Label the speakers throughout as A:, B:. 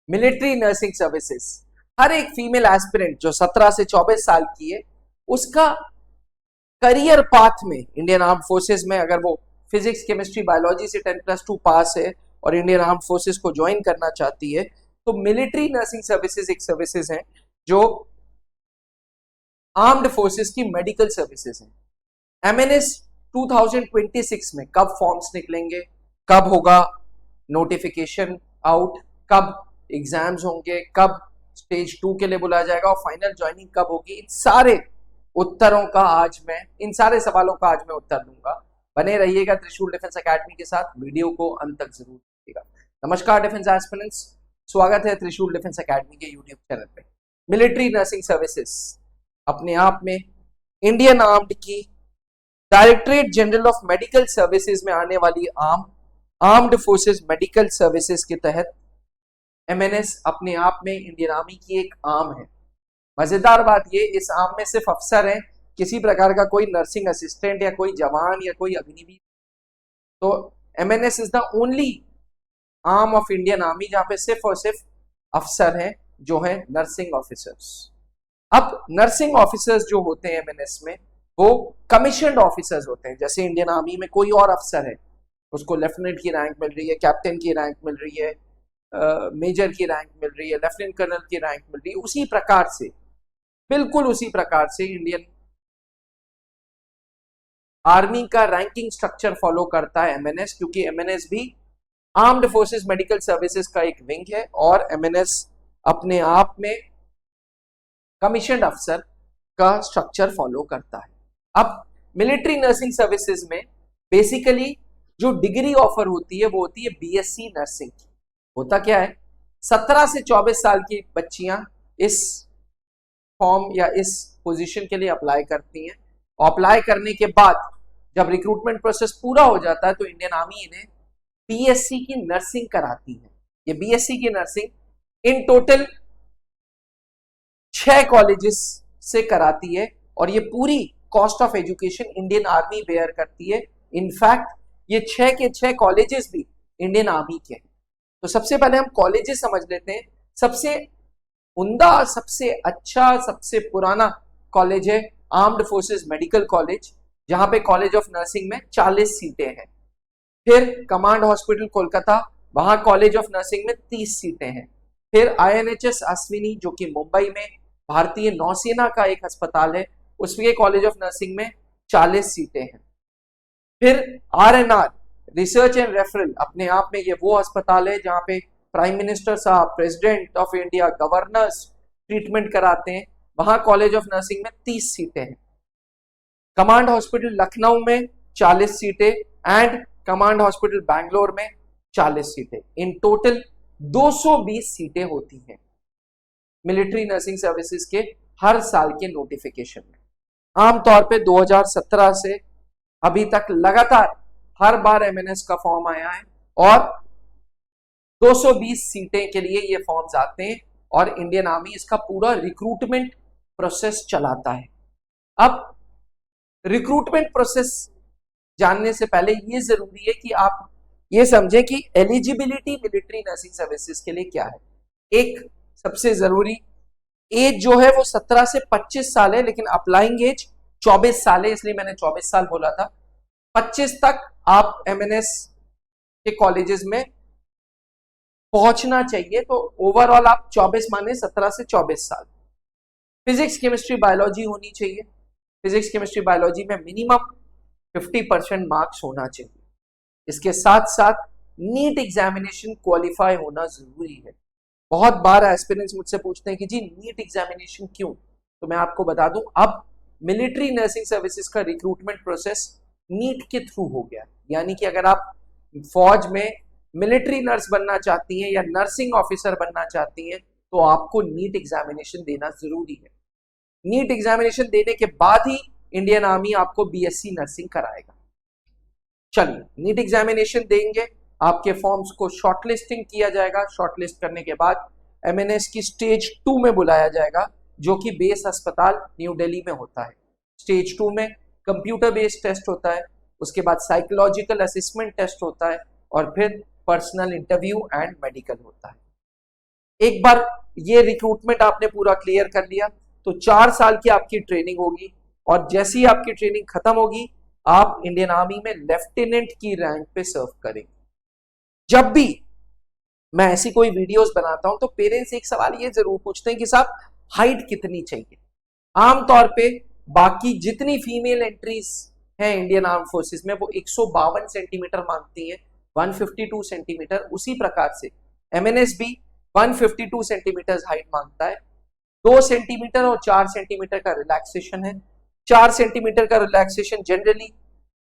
A: Military nursing services, हर एक female aspirant जो 17 से 24 साल की है, उसका करियर पाथ में इंडियन आर्म फोर्सेस में, अगर वो फिजिक्स केमिस्ट्री बायोलॉजी से 10+2 पास है और इंडियन आर्म फोर्सेस को ज्वाइन करना चाहती है, तो मिलिट्री नर्सिंग सर्विसेज एक सर्विसेज है जो आर्म्ड फोर्सेस की मेडिकल सर्विसेज है। एमएनएस 2026 में कब फॉर्म्स निकलेंगे, कब होगा नोटिफिकेशन आउट, कब एग्जाम्स होंगे, कब स्टेज 2 के लिए बुलाया जाएगा और फाइनल ज्वाइनिंग कब होगी, इन सारे सवालों का आज मैं उत्तर दूंगा। बने रहिएगा त्रिशूल डिफेंस एकेडमी के साथ, वीडियो को अंत तक जरूर देखिएगा। नमस्कार डिफेंस एस्पिरेंट्स, स्वागत है त्रिशूल डिफेंस एकेडमी के यूट्यूब चैनल पे। मिलिट्री नर्सिंग सर्विसेज अपने आप में इंडियन आर्म्ड की directorate general of medical services में आने वाली आर्म्ड फोर्सेस मेडिकल सर्विसेज के तहत एमएनएस अपने आप में इंडियन आर्मी की एक आर्म है। मजेदार बात ये, इस आर्म में सिर्फ अफसर हैं, किसी प्रकार का कोई नर्सिंग असिस्टेंट या कोई जवान या कोई अग्निवीर। तो MNS is the only arm of Indian army जहां पे सिर्फ और सिर्फ अफसर हैं जो हैं नर्सिंग ऑफिसर्स। अब नर्सिंग ऑफिसर्स जो होते हैं एमएनएस में, वो कमीशन्ड ऑफिसर्स होते हैं। जैसे इंडियन आर्मी में कोई और अफसर है, उसको लेफ्टिनेंट की रैंक मिल रही है, कैप्टन की रैंक मिल रही है, मेजर की रैंक मिल रही है, लेफ्टिनेंट कर्नल की रैंक मिल रही है, उसी प्रकार से, बिल्कुल उसी प्रकार से इंडियन आर्मी का रैंकिंग स्ट्रक्चर फॉलो करता है एमएनएस, क्योंकि एमएनएस भी आर्म्ड फोर्सेस मेडिकल सर्विसेज का एक विंग है और एमएनएस अपने आप में कमीशन्ड अफसर का स्ट्रक्चर फॉलो करता है। अब मिलिट्री नर्सिंग सर्विसेज में बेसिकली जो डिग्री ऑफर होती है वो होती है बीएससी नर्सिंग की। होता क्या है, 17 से 24 साल की बच्चियां इस फॉर्म या इस पोजीशन के लिए अप्लाई करती हैं। अप्लाई करने के बाद जब रिक्रूटमेंट प्रोसेस पूरा हो जाता है तो इंडियन आर्मी इन्हें बीएससी की नर्सिंग कराती है। ये बीएससी की नर्सिंग इन टोटल 6 कॉलेजेस से कराती है और ये पूरी cost of education Indian Army bear करती है। इनफैक्ट ये 6 के 6 कॉलेजेस भी इंडियन आर्मी के हैं। तो सबसे पहले हम कॉलेजेस समझ लेते हैं। सबसे उम्दा, सबसे अच्छा, सबसे पुराना कॉलेज है आर्म्ड फोर्सेस मेडिकल कॉलेज, जहां पे कॉलेज ऑफ नर्सिंग में 40 सीटें हैं। फिर कमांड हॉस्पिटल कोलकाता, वहां कॉलेज ऑफ नर्सिंग में 30 सीटें हैं। फिर आईएनएचएस अश्विनी जो कि मुंबई में भारतीय नौसेना का एक अस्पताल है, उसके कॉलेज ऑफ नर्सिंग में 40 सीटें हैं। फिर आरएनआर रिसर्च एंड रेफरल, अपने आप में ये वो अस्पताल है जहां पे प्राइम मिनिस्टर साहब, president of India, governors treatment कराते हैं, वहां कॉलेज ऑफ नर्सिंग में 30 सीटें हैं। कमांड हॉस्पिटल लखनऊ में 40 सीटें एंड कमांड हॉस्पिटल बैंगलोर में 40 सीटें। इन टोटल 220 सीटें होती हैं मिलिट्री नर्सिंग सर्विसेज के हर साल के नोटिफिकेशन में। आमतौर पे 2017 से अभी तक लगातार हर बार एमएनएस का फॉर्म आया है और 220 सीटें के लिए ये फॉर्म्स आते हैं और इंडियन आर्मी इसका पूरा रिक्रूटमेंट प्रोसेस चलाता है। अब रिक्रूटमेंट प्रोसेस जानने से पहले ये जरूरी है कि आप ये समझें कि एलिजिबिलिटी मिलिट्री नर्सिंग सर्विसेज के लिए क्या है। एक सबसे जरूरी एज जो है वो 17 से 25 साल है, लेकिन अप्लाइंग एज 24 साल है, इसलिए मैंने 24 साल बोला था। 25 तक आप एमएनएस के कॉलेजेस में पहुंचना चाहिए, तो ओवरऑल आप 24 माने 17 से 24 साल। फिजिक्स केमिस्ट्री बायोलॉजी होनी चाहिए। फिजिक्स केमिस्ट्री बायोलॉजी में मिनिमम 50% मार्क्स होना चाहिए। इसके साथ साथ नीट एग्जामिनेशन क्वालिफाई होना जरूरी है। बहुत बार एस्पिरेंट्स मुझसे पूछते हैं कि जी नीट एग्जामिनेशन क्यों, तो मैं आपको बता दूं, अब मिलिट्री नर्सिंग सर्विसेज का रिक्रूटमेंट प्रोसेस नीट के थ्रू हो गया। यानी कि अगर आप फौज में मिलिट्री नर्स बनना चाहती हैं या नर्सिंग ऑफिसर बनना चाहती हैं तो आपको नीट एग्जामिनेशन देना जरूरी है। नीट एग्जामिनेशन देने के बाद ही इंडियन आर्मी आपको बीएससी नर्सिंग कराएगा। चलिए, नीट एग्जामिनेशन देंगे, आपके फॉर्म्स को शॉर्टलिस्टिंग किया जाएगा। शॉर्टलिस्ट करने के बाद एमएनएस की स्टेज 2 में बुलाया जाएगा, जो कि बेस अस्पताल न्यू दिल्ली में होता है। स्टेज 2 में कंप्यूटर बेस्ड टेस्ट होता है, उसके बाद साइकोलॉजिकल असेसमेंट टेस्ट होता है और फिर पर्सनल इंटरव्यू एंड मेडिकल होता है। एक बार ये रिक्रूटमेंट आपने पूरा क्लियर कर लिया तो 4 साल की आपकी ट्रेनिंग होगी, और जैसी आपकी ट्रेनिंग खत्म होगी आप इंडियन आर्मी में लेफ्टिनेंट की रैंक पे सर्व करेंगे। जब भी मैं ऐसी कोई वीडियोस बनाता हूं तो पेरेंट्स एक सवाल ये जरूर पूछते हैं कि साहब हाइट कितनी चाहिए। आमतौर पे बाकी जितनी फीमेल एंट्रीज हैं इंडियन आर्म फोर्सेस में वो 152 सेंटीमीटर मांगती हैं, 152 सेंटीमीटर। उसी प्रकार से एमएनएस भी 152 सेंटीमीटर हाइट मांगता है। 2 सेंटीमीटर और 4 सेंटीमीटर का रिलैक्सेशन है। 4 सेंटीमीटर का रिलैक्सेशन जनरली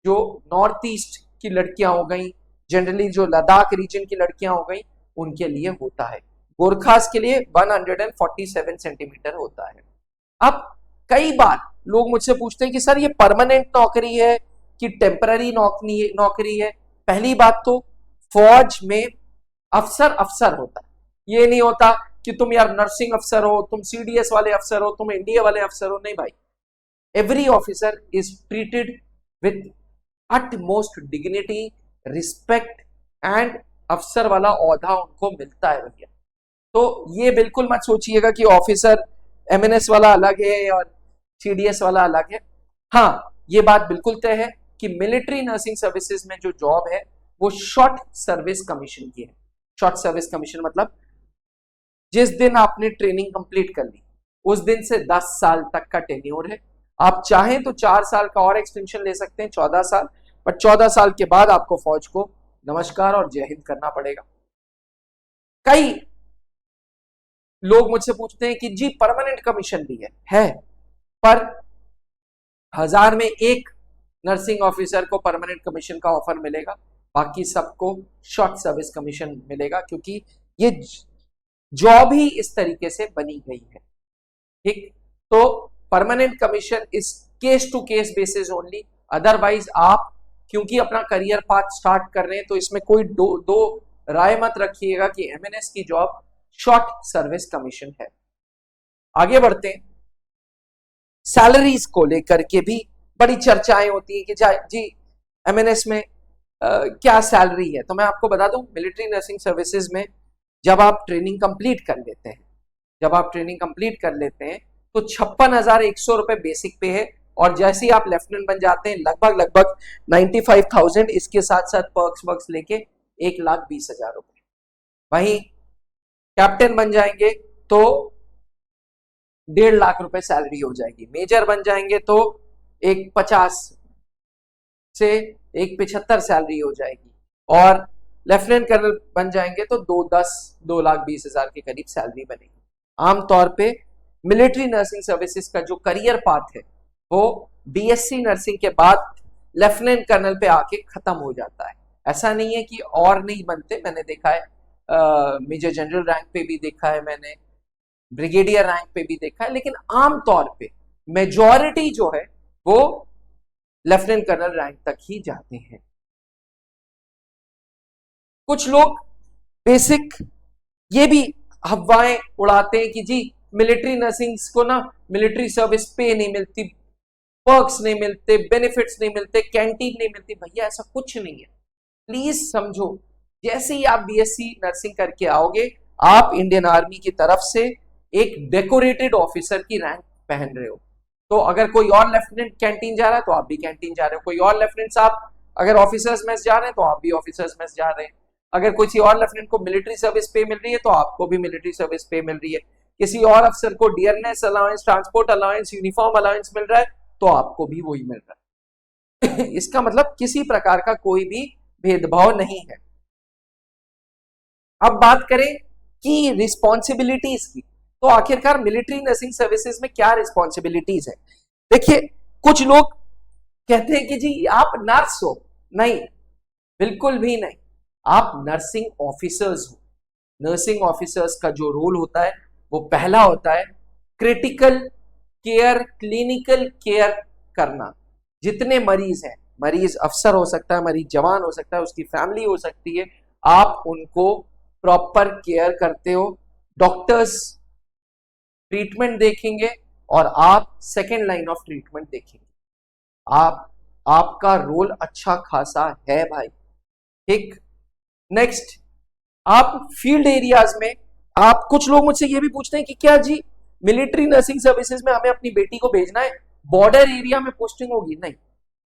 A: जो नॉर्थ ईस्ट की लड़कियां हो गई, जनरली जो लद्दाख रीजन की लड़कियां हो गई, उनके लिए होता है। गोरखास के लिए 147 सेंटीमीटर होता है। अब कई बार लोग मुझसे पूछते हैं कि सर ये परमानेंट नौकरी है कि टेम्पररी नौकरी है। पहली बात तो फौज में अफसर अफसर होता है, ये नहीं होता कि तुम यार नर्सिंग अफसर हो, तुम सीडीएस वाले अफसर हो, तुम एनडीए वाले अफसर हो। नहीं भाई, every officer is treated with utmost dignity, respect and अफसर वाला औहदा उनको मिलता है भैया। तो ये बिल्कुल मत सोचिएगा कि ऑफिसर एमएनएस वाला अलग है और सीडीएस वाला अलग है। हाँ, ये बात बिल्कुल तय है कि मिलिट्री नर्सिंग सर्विसेज में जो जॉब है वो शॉर्ट सर्विस कमीशन की है। शॉर्ट सर्विस कमीशन मतलब जिस दिन आपने ट्रेनिंग कंप्लीट कर ली उस दिन से 10 साल तक का टेन्योर है। आप चाहें तो 4 साल का और एक्सटेंशन ले सकते हैं, 14 साल, पर 14 साल के बाद आपको फौज को नमस्कार और जय हिंद करना पड़ेगा। कई लोग मुझसे पूछते हैं कि जी परमानेंट कमीशन भी है, पर 1000 में एक नर्सिंग ऑफिसर को परमानेंट कमीशन का ऑफर मिलेगा, बाकी सबको शॉर्ट सर्विस कमीशन मिलेगा, क्योंकि ये जॉब ही इस तरीके से बनी गई है। ठीक, तो permanent commission is case to case basis only. Otherwise आप क्योंकि अपना करियर पाथ स्टार्ट कर रहे हैं तो इसमें कोई दो राय मत रखिएगा कि एमएनएस की जॉब शॉर्ट सर्विस कमीशन है। आगे बढ़ते हैं। सैलरीज को लेकर के भी बड़ी चर्चाएं होती है कि जी एमएनएस में क्या सैलरी है। तो मैं आपको बता दूं, मिलिट्री नर्सिंग सर्विसेज में जब आप ट्रेनिंग कंप्लीट कर लेते हैं तो 56,100 रुपए बेसिक पे है, और जैसे ही आप लेफ्टिनेंट बन जाते हैं लगभग 95,000, इसके साथ साथ पर्क्स लेके 1,20,000 रुपए। वहीं कैप्टन बन जाएंगे तो 1.5 लाख रुपए सैलरी हो जाएगी। मेजर बन जाएंगे तो 1,50 से 1,75 सैलरी हो जाएगी, और लेफ्टिनेंट कर्नल बन जाएंगे तो 2,20,000 के करीब सैलरी बनेगी। आमतौर पे मिलिट्री नर्सिंग सर्विसेज का जो करियर पाथ है वो बीएससी नर्सिंग के बाद लेफ्टिनेंट कर्नल पे आके खत्म हो जाता है। ऐसा नहीं है कि और नहीं बनते, मैंने देखा है मेजर जनरल रैंक पे भी देखा है, मैंने ब्रिगेडियर रैंक पे भी देखा है, लेकिन आमतौर पे मेजॉरिटी जो है वो लेफ्टिनेंट कर्नल रैंक तक ही जाते हैं। कुछ लोग बेसिक ये भी अफवाहें उड़ाते हैं कि जी मिलिट्री नर्सिंग को ना मिलिट्री सर्विस पे नहीं मिलती, पर्क्स नहीं मिलते, बेनिफिट्स नहीं मिलते, कैंटीन नहीं मिलती। भैया ऐसा कुछ नहीं है, प्लीज समझो। जैसे ही आप बीएससी नर्सिंग करके आओगे आप इंडियन आर्मी की तरफ से एक डेकोरेटेड ऑफिसर की रैंक पहन रहे हो। तो अगर कोई और लेफ्टिनेंट कैंटीन जा रहा है तो आप भी कैंटीन जा रहे हो, कोई और लेफ्टिनेंट साहब अगर ऑफिसर्स मेस जा रहे हैं तो आप भी ऑफिसर्स मेस जा रहे हैं, अगर किसी और लेफ्टिनेंट को मिलिट्री सर्विस पे मिल रही है तो आपको भी मिलिट्री सर्विस पे मिल रही है, किसी और अफसर को dearness allowance, transport allowance, uniform allowance मिल रहा है तो आपको भी वही मिल रहा है। इसका मतलब किसी प्रकार का कोई भी भेदभाव नहीं है। अब बात करें कि रिस्पॉन्सिबिलिटीज की, तो आखिरकार मिलिट्री नर्सिंग सर्विसेज में क्या रिस्पॉन्सिबिलिटीज है। देखिए, कुछ लोग कहते हैं कि जी आप नर्स हो, नहीं, बिल्कुल भी नहीं, आप नर्सिंग ऑफिसर्स हो। नर्सिंग ऑफिसर्स का जो रोल होता है वो पहला होता है क्रिटिकल केयर, क्लिनिकल केयर करना। जितने मरीज हैं, मरीज अफसर हो सकता है, मरीज जवान हो सकता है, उसकी फैमिली हो सकती है, आप उनको प्रॉपर केयर करते हो। डॉक्टर्स ट्रीटमेंट देखेंगे और आप सेकेंड लाइन ऑफ ट्रीटमेंट देखेंगे। आपका रोल अच्छा खासा है भाई। ठीक, नेक्स्ट, आप फील्ड एरियाज में आप कुछ लोग मुझसे ये भी पूछते हैं कि क्या जी मिलिट्री नर्सिंग सर्विसेज में हमें अपनी बेटी को भेजना है, बॉर्डर एरिया में पोस्टिंग होगी? नहीं,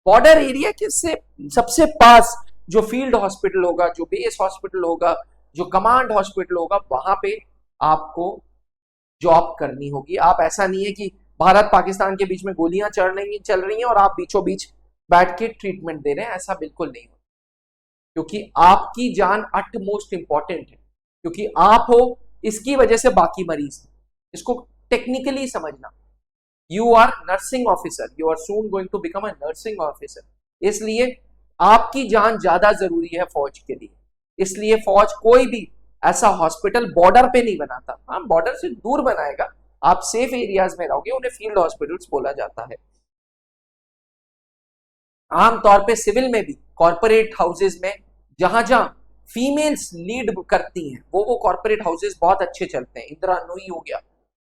A: बॉर्डर एरिया के से सबसे पास जो फील्ड हॉस्पिटल होगा, जो बेस हॉस्पिटल होगा, जो कमांड हॉस्पिटल होगा, वहां पे आपको जॉब करनी होगी। आप ऐसा नहीं है कि भारत पाकिस्तान के बीच में गोलियां चल रही हैं और आप बीचों बीच बैठ के ट्रीटमेंट दे रहे हैं, ऐसा बिल्कुल नहीं हो, क्योंकि आपकी जान अट मोस्ट इंपॉर्टेंट है, क्योंकि आप हो इसकी वजह से बाकी मरीज। इसको टेक्निकली समझना, you are nursing officer, you are soon going to become a nursing officer, इसलिए आपकी जान ज्यादा जरूरी है फौज के लिए। इसलिए फौज कोई भी ऐसा हॉस्पिटल बॉर्डर पे नहीं बनाता, हाँ बॉर्डर से दूर बनाएगा, आप सेफ एरियाज में रहोगे, उन्हें फील्ड हॉस्पिटल्स बोला जाता है। आमतौर पे सिविल में भी कॉर्पोरेट हाउसेज में जहां जहां फीमेल्स लीड करती हैं वो कॉर्पोरेट हाउसेज बहुत अच्छे चलते हैं। इंदिरा नूई हो गया,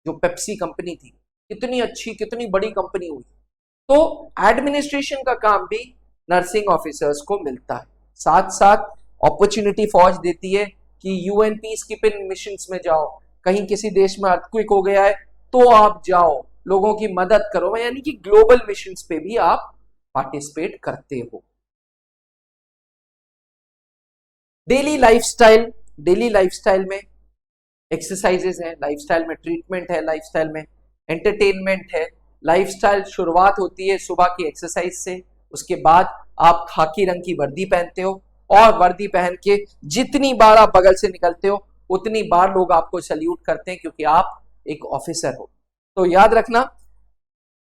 A: जो पेप्सी कंपनी थी, कितनी अच्छी कितनी बड़ी कंपनी हुई। तो एडमिनिस्ट्रेशन का काम भी नर्सिंग ऑफिसर्स को मिलता है। साथ साथ अपॉर्चुनिटी फौज देती है कि यूएन पीस कीपिंग मिशंस में जाओ, कहीं किसी देश में अर्थक्वेक हो गया है तो आप जाओ, लोगों की मदद करो, यानी कि ग्लोबल मिशंस पे भी आप पार्टिसिपेट करते हो। डेली लाइफस्टाइल में एक्सरसाइजेस हैं, लाइफस्टाइल में ट्रीटमेंट है, लाइफस्टाइल में एंटरटेनमेंट है। लाइफस्टाइल शुरुआत होती है सुबह की एक्सरसाइज से, उसके बाद आप खाकी रंग की वर्दी पहनते हो और वर्दी पहन के जितनी बार आप बगल से निकलते हो उतनी बार लोग आपको सल्यूट करते हैं, क्योंकि आप एक ऑफिसर हो। तो याद रखना,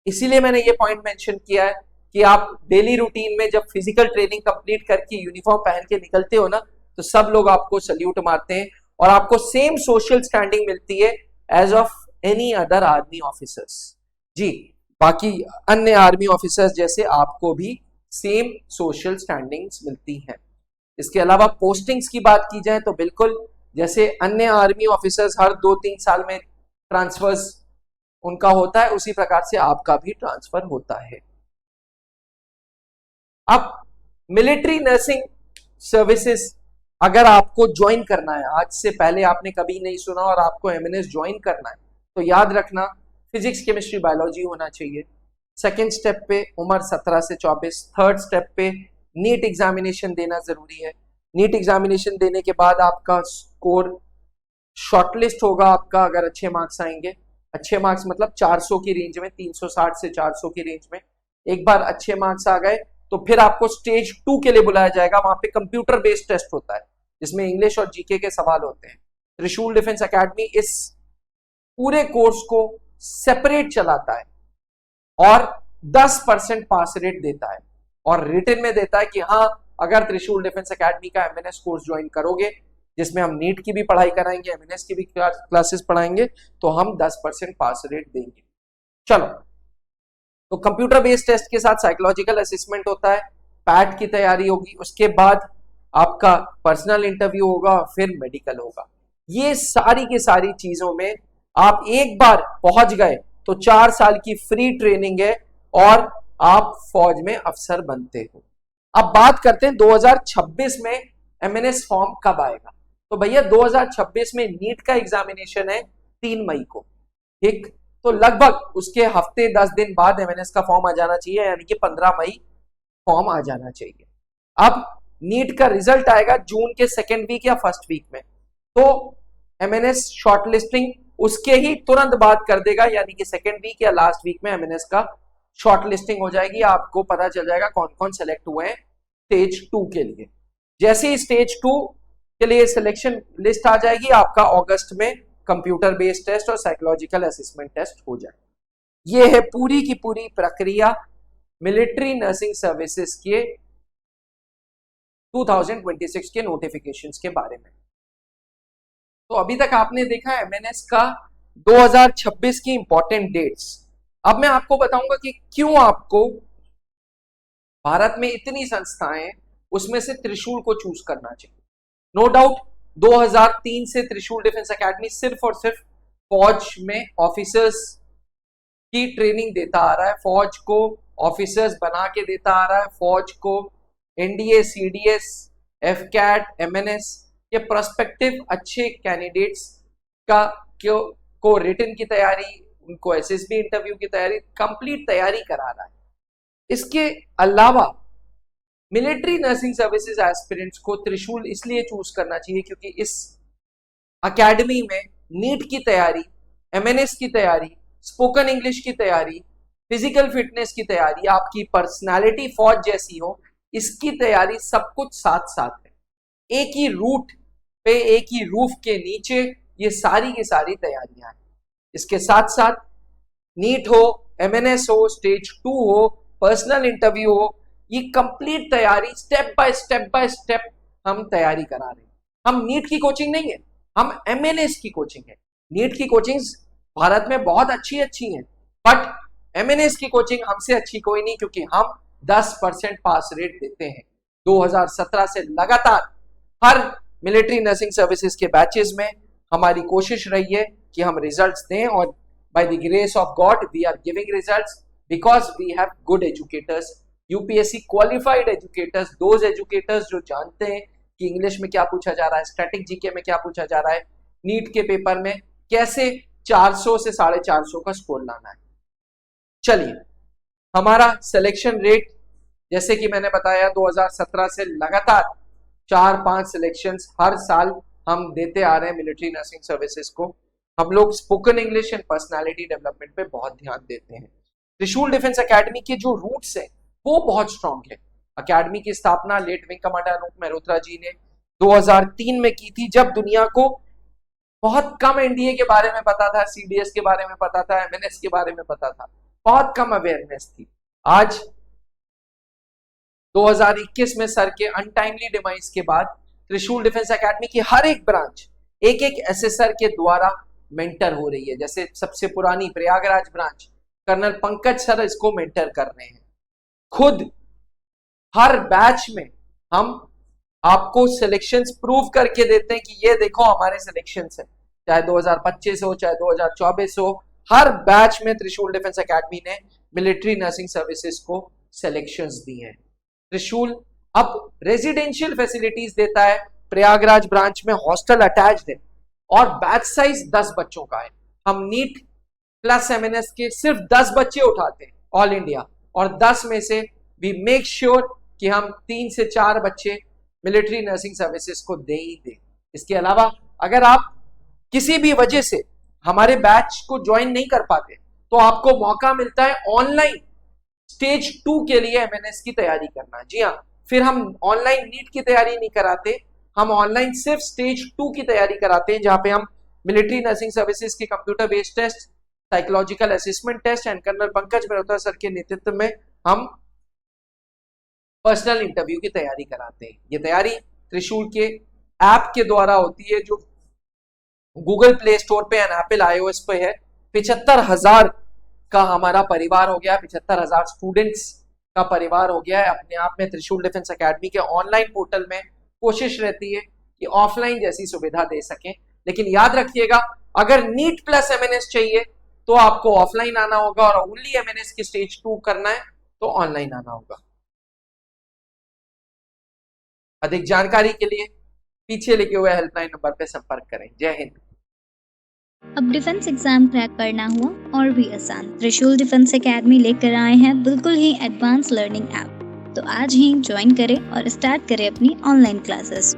A: इसीलिए मैंने ये पॉइंट मेंशन किया है कि आप डेली रूटीन में जब फिजिकल ट्रेनिंग कंप्लीट करके यूनिफॉर्म पहन के निकलते हो ना, तो सब लोग आपको सल्यूट मारते हैं और आपको सेम सोशल स्टैंडिंग मिलती है as of any other army officers. जी, बाकी अन्य आर्मी ऑफिसर्स जैसे आपको भी सेम सोशल स्टैंडिंग्स मिलती हैं। इसके अलावा पोस्टिंग्स की बात की जाए तो बिल्कुल जैसे अन्य आर्मी ऑफिसर्स हर 2-3 साल में ट्रांसफर्स उनका होता है, उसी प्रकार से आपका भी ट्रांसफर होता है। अब मिलिट्री नर्सिंग सर्विसेज अगर आपको ज्वाइन करना है, आज से पहले आपने कभी नहीं सुना और आपको एमएनएस ज्वाइन करना है, तो याद रखना फिजिक्स केमिस्ट्री बायोलॉजी होना चाहिए। सेकेंड स्टेप पे उम्र 17 से 24। थर्ड स्टेप पे नीट एग्जामिनेशन देना जरूरी है। नीट एग्जामिनेशन देने के बाद आपका स्कोर शॉर्टलिस्ट होगा आपका, अगर अच्छे मार्क्स आएंगे, अच्छे मार्क्स मतलब 400 की रेंज में, 360 से 400 की रेंज में। एक बार अच्छे मार्क्स आ गए तो फिर आपको स्टेज 2 के लिए बुलाया जाएगा। वहां पे कंप्यूटर बेस्ड टेस्ट होता है जिसमें इंग्लिश और जीके के सवाल होते हैं। त्रिशूल डिफेंस एकेडमी इस पूरे कोर्स को सेपरेट चलाता है और 10% पास रेट देता है और रिटन में देता है कि हाँ, अगर त्रिशूल डिफेंस एकेडमी का एमएनएस कोर्स ज्वाइन करोगे, जिसमें हम नीट की भी पढ़ाई कराएंगे, एमएनएस की भी क्लासेस पढ़ाएंगे, तो हम 10% पास रेट देंगे। चलो, तो कंप्यूटर बेस्ड टेस्ट के साथ साइकोलॉजिकल असेसमेंट होता है, पैट की तैयारी होगी, उसके बाद आपका पर्सनल इंटरव्यू होगा, फिर मेडिकल होगा। ये सारी की सारी चीजों में आप एक बार पहुंच गए तो 4 साल की फ्री ट्रेनिंग है और आप फौज में अफसर बनते हो। अब बात करते हैं 2026 में एमएनएस फॉर्म कब आएगा। तो भैया 2026 में नीट का एग्जामिनेशन है 3 मई को, ठीक, तो लगभग उसके हफ्ते 10 दिन बाद एमएनएस का फॉर्म आ जाना चाहिए, यानी कि 15 मई फॉर्म आ जाना चाहिए। अब नीट का रिजल्ट आएगा जून के सेकेंड वीक या फर्स्ट वीक में, तो एमएनएस शॉर्टलिस्टिंग उसके ही तुरंत बाद कर देगा, यानी कि सेकेंड वीक या लास्ट वीक में एमएनएस का शॉर्टलिस्टिंग हो जाएगी। आपको पता चल जाएगा कौन कौन सेलेक्ट हुए हैं स्टेज 2 के लिए। जैसे ही स्टेज 2 के लिए सिलेक्शन लिस्ट आ जाएगी, आपका अगस्त में कंप्यूटर बेस्ड टेस्ट और साइकोलॉजिकल असेसमेंट टेस्ट हो जाए। ये है पूरी की पूरी प्रक्रिया मिलिट्री नर्सिंग सर्विसेज के 2026 के नोटिफिकेशंस के बारे में। तो अभी तक आपने देखा एमएनएस का 2026 की इंपॉर्टेंट डेट्स। अब मैं आपको बताऊंगा कि क्यों आपको भारत में इतनी संस्थाएं उसमें से त्रिशूल को चूज करना चाहिए। नो डाउट 2003 से त्रिशूल डिफेंस एकेडमी सिर्फ और सिर्फ फौज में ऑफिसर्स की ट्रेनिंग देता आ रहा है, फौज को ऑफिसर्स बना के देता आ रहा है, फौज को एनडीए, सीडीएस, एफकैट, एमएनएस के प्रोस्पेक्टिव अच्छे कैंडिडेट्स का को रिटन की तैयारी, उनको एसएसबी इंटरव्यू की तैयारी, कंप्लीट तैयारी करा रहा है। इसके अलावा मिलिट्री नर्सिंग सर्विसेज एस्पिरेंट्स को त्रिशूल इसलिए चूज करना चाहिए क्योंकि इस अकेडमी में नीट की तैयारी, एमएनएस की तैयारी, स्पोकन इंग्लिश की तैयारी, फिजिकल फिटनेस की तैयारी, आपकी पर्सनालिटी फौज जैसी हो, इसकी तैयारी सब कुछ साथ साथ है। एक ही रूट पे, एक ही रूफ के नीचे ये सारी की सारी तैयारियां हैं। इसके साथ साथ नीट हो, एमएनएस हो, स्टेज 2 हो, पर्सनल इंटरव्यू हो, ये कंप्लीट तैयारी स्टेप बाय स्टेप हम तैयारी करा रहे हैं। हम नीट की कोचिंग नहीं है, हम एमएनएस की कोचिंग है। नीट की कोचिंग्स भारत में बहुत अच्छी हैं, बट एमएनएस की कोचिंग हमसे अच्छी कोई नहीं, क्योंकि हम 10% पास रेट देते हैं। 2017 से लगातार हर मिलिट्री नर्सिंग सर्विसेज के बैचेस में हमारी कोशिश रही है कि हम रिजल्ट्स दें, और by the grace of God we are giving results because we have good educators, UPSC qualified educators, those educators जो जानते हैं कि इंग्लिश में क्या पूछा जा रहा है, स्टैटिक जीके में क्या पूछा जा रहा है, नीट के पेपर में कैसे 400 से 450 का स्कोर लाना है। चलिए, हमारा सिलेक्शन रेट जैसे कि मैंने बताया 2017 से लगातार 4-5 सिलेक्शंस हर साल हम देते आ रहे हैं मिलिट्री नर्सिंग सर्विसेज को। हम लोग spoken English and personality development पे बहुत ध्यान देते हैं। त्रिशूल डिफेंस एकेडमी के जो रूट्स हैं वो बहुत स्ट्रांग है। एकेडमी की स्थापना late wing commander Anoop Mehrotra ji ने 2003 में की थी, जब दुनिया को बहुत कम एनडीए के बारे में पता था, सीडीएस के बारे में पता था, एमएनएस के बारे में पता था, बहुत कम अवेयरनेस थी। आज 2021 में सर के अनटाइमली डिमाइस के बाद त्रिशूल डिफेंस एकेडमी की हर एक ब्रांच एक एसएसआर के द्वारा मेंटर हो रही है। जैसे सबसे पुरानी Prayagraj branch colonel Pankaj sir इसको मेंटर कर रहे हैं। खुद हर बैच में हम आपको सिलेक्शंस प्रूव करके देते हैं कि ये देखो हमारे सिलेक्शंस है, चाहे 2025 हो चाहे 2024 हो, हर बैच में त्रिशूल डिफेंस एकेडमी ने मिलिट्री नर्सिंग सर्विसेज को सिलेक्शंस दी हैं। त्रिशूल अब रेजिडेंशियल फैसिलिटीज देता है, प्रयागराज ब्रांच में हॉस्टल अटैच्ड है और बैच साइज 10 बच्चों का है। हम नीट प्लस एमएनएस के सिर्फ 10 बच्चे उठाते हैं ऑल इंडिया, और 10 में से वी मेक श्योर कि हम 3 से 4 बच्चे मिलिट्री नर्सिंग सर्विसेज को दे ही दे। इसके अलावा अगर आप किसी भी वजह से हमारे बैच को ज्वाइन नहीं कर पाते तो आपको मौका मिलता है ऑनलाइन स्टेज 2 के लिए एमएनएस की तैयारी करना। जी हाँ, फिर हम ऑनलाइन नीट की तैयारी नहीं कराते, हम ऑनलाइन सिर्फ स्टेज 2 की तैयारी कराते हैं, जहां पे हम मिलिट्री नर्सिंग सर्विसेज के computer based test, psychological assessment test and colonel Pankaj Mehrotra sir के नेतृत्व में हम पर्सनल इंटरव्यू की तैयारी कराते हैं। ये तैयारी त्रिशूल के ऐप के द्वारा होती है, जो गूगल प्ले स्टोर पे एंड एप्पल आईओएस पे है। 75,000 का हमारा परिवार हो गया, 75,000 स्टूडेंट्स का परिवार हो गया है अपने आप में। त्रिशूल डिफेंस एकेडमी के ऑनलाइन पोर्टल में कोशिश रहती है कि ऑफलाइन जैसी सुविधा दे सकें, लेकिन याद रखिएगा अगर नीट प्लस एमएनएस चाहिए तो आपको ऑफलाइन आना होगा, और ओनली एमएनएस की स्टेज 2 करना है तो ऑनलाइन आना होगा। अधिक जानकारी के लिए पीछे लिखे हुए हेल्पलाइन नंबर पर संपर्क करें। जय हिंद।
B: अब डिफेंस एग्जाम क्रैक करना हुआ और भी आसान, त्रिशूल डिफेंस एकेडमी लेकर आए हैं बिल्कुल ही एडवांस लर्निंग ऐप। तो आज ही ज्वाइन करें और स्टार्ट करें अपनी ऑनलाइन क्लासेस।